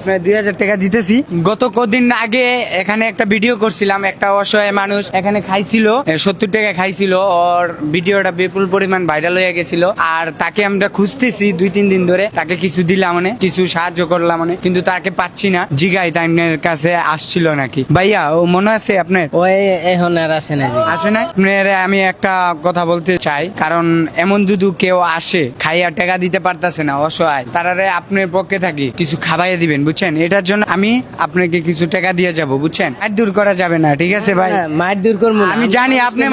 2000 টাকা দিতেছি। গত কদিন আগে এখানে একটা ভিডিও করছিলাম, একটা অসহায় মানুষ এখানে খাইছিল, 70 টাকা খাইছিল। ওর ভিডিওটা বিপুল পরিমাণ ভাইরাল হয়ে গেছিল, আর তাকে আমরা খুঁজতেছি 2-3 দিন ধরে। তাকে কিছু দিলাম, কিছু সাহায্য করলাম, কিন্তু তাকে পাচ্ছি না। জিগাই তাইনের কাছে আসছিল নাকি ভাইয়া, ও মনে আছে আপনার? ওই এখন আর আসে না। আসে না? আমি একটা কথা বলতে চাই, কারণ এমন যদি কেউ আসে খাইয়া টাকা দিতে পারতাছে না, অসহায়, তারারে আপনার পক্ষে থাকি কিছু খাবাইয়ে দিবেন, বুঝছেন? এটার জন্য আমি আপনাকে কিছু টাকা দিয়ে যাব, বুঝছেন? আর দূর করা যাবে না, ঠিক আছে ভাই? মার দূর করবো না। আমি জানি আপনি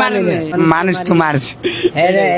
মানুষ তো মারছে,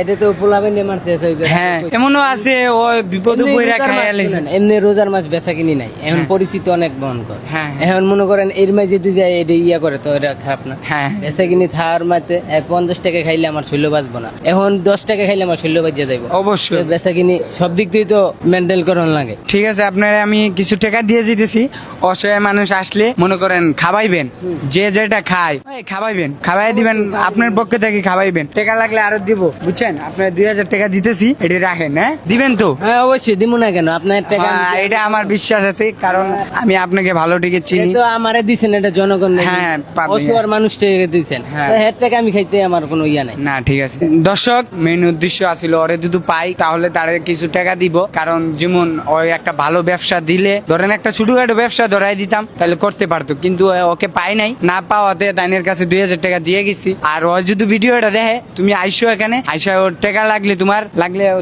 এটা তো পোলাবেন মারছে। হ্যাঁ এমনও আছে ও বিপদে পড়ে খাইয়া লাইছে। এমনি রোজার মাছ বেচা কিনি নাই, এখন পরিচিতি অনেক বহন করে। হ্যাঁ। এখন মনে করেন এর মাঝে যদি যায় এটা ইয়া করে তো এটা খারাপ না। হ্যাঁ। বেচা কিনি থার মাঝে 50 টাকা খাইলে আমার শৈল্য বাঁচবো না, এখন 10 টাকা খাইলে আমার শৈল্য বাঁচিয়ে যাইব। অবশ্যই বেচা কিনি সব দিক দিয়ে তো মেন্টেল করানো লাগে। ঠিক আছে, আপনারা আমি কিছু টাকা দিয়ে যেতেছি। অসহায় মানুষ আসলে মনে করেন খাওয়াইবেন, যে যেটা খায় খাওয়াইবেন, খাওয়াই দিবেন, আপনার পক্ষে থেকে খাওয়াইবেন। টাকা লাগলে আরো দিব, বুঝছেন? আপনার 2000 টাকা দিতেছি, এটি রাখেন। হ্যাঁ দিবেন তো? হ্যাঁ অবশ্যই দিব না কেন, আপনার টাকা এটা আমার বিশ্বাস আছে, কারণ আমি আপনাকে ভালো টিকে চিনি। তো আমারে দিছেন, এটা জনগণ নাকি? হ্যাঁ, পাবলিক। অসহায় মানুষ দিচ্ছেন, হ্যাঁ। হেড টাকা আমি খাইতে আমার কোনো ইয়া নাই। না ঠিক আছে দর্শক, মেন উদ্দেশ্য আছিল ওরে যদি পাই তাহলে তারে কিছু টাকা দিব, কারণ যেমন ওই একটা ভালো ব্যবসা দিলে, ধরেন একটা ছোটখাটো ব্যবসা ধরাই দিতাম, তাহলে করতে পারতো, কিন্তু ওকে পাই নাই। না পাওয়াতে তাইনের কাছে 2000 টাকা দিয়ে গেছি। আর ও যদি ভিডিওটা দেখে, তুমি আইসো এখানে, আইসা ওর টাকা লাগলে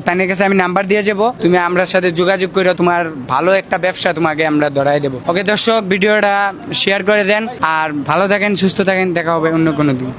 তাইনের কাছে আমি নাম্বার দিয়ে যাবো, তুমি আমরা সাথে যোগাযোগ করে তোমার ভালো একটা ব্যবসা তোমাকে আমরা ধরাই দেবো। ওকে দর্শক, ভিডিওটা শেয়ার করে দেন, আর ভালো থাকেন, সুস্থ থাকেন, দেখা হবে অন্য কোনো দিন।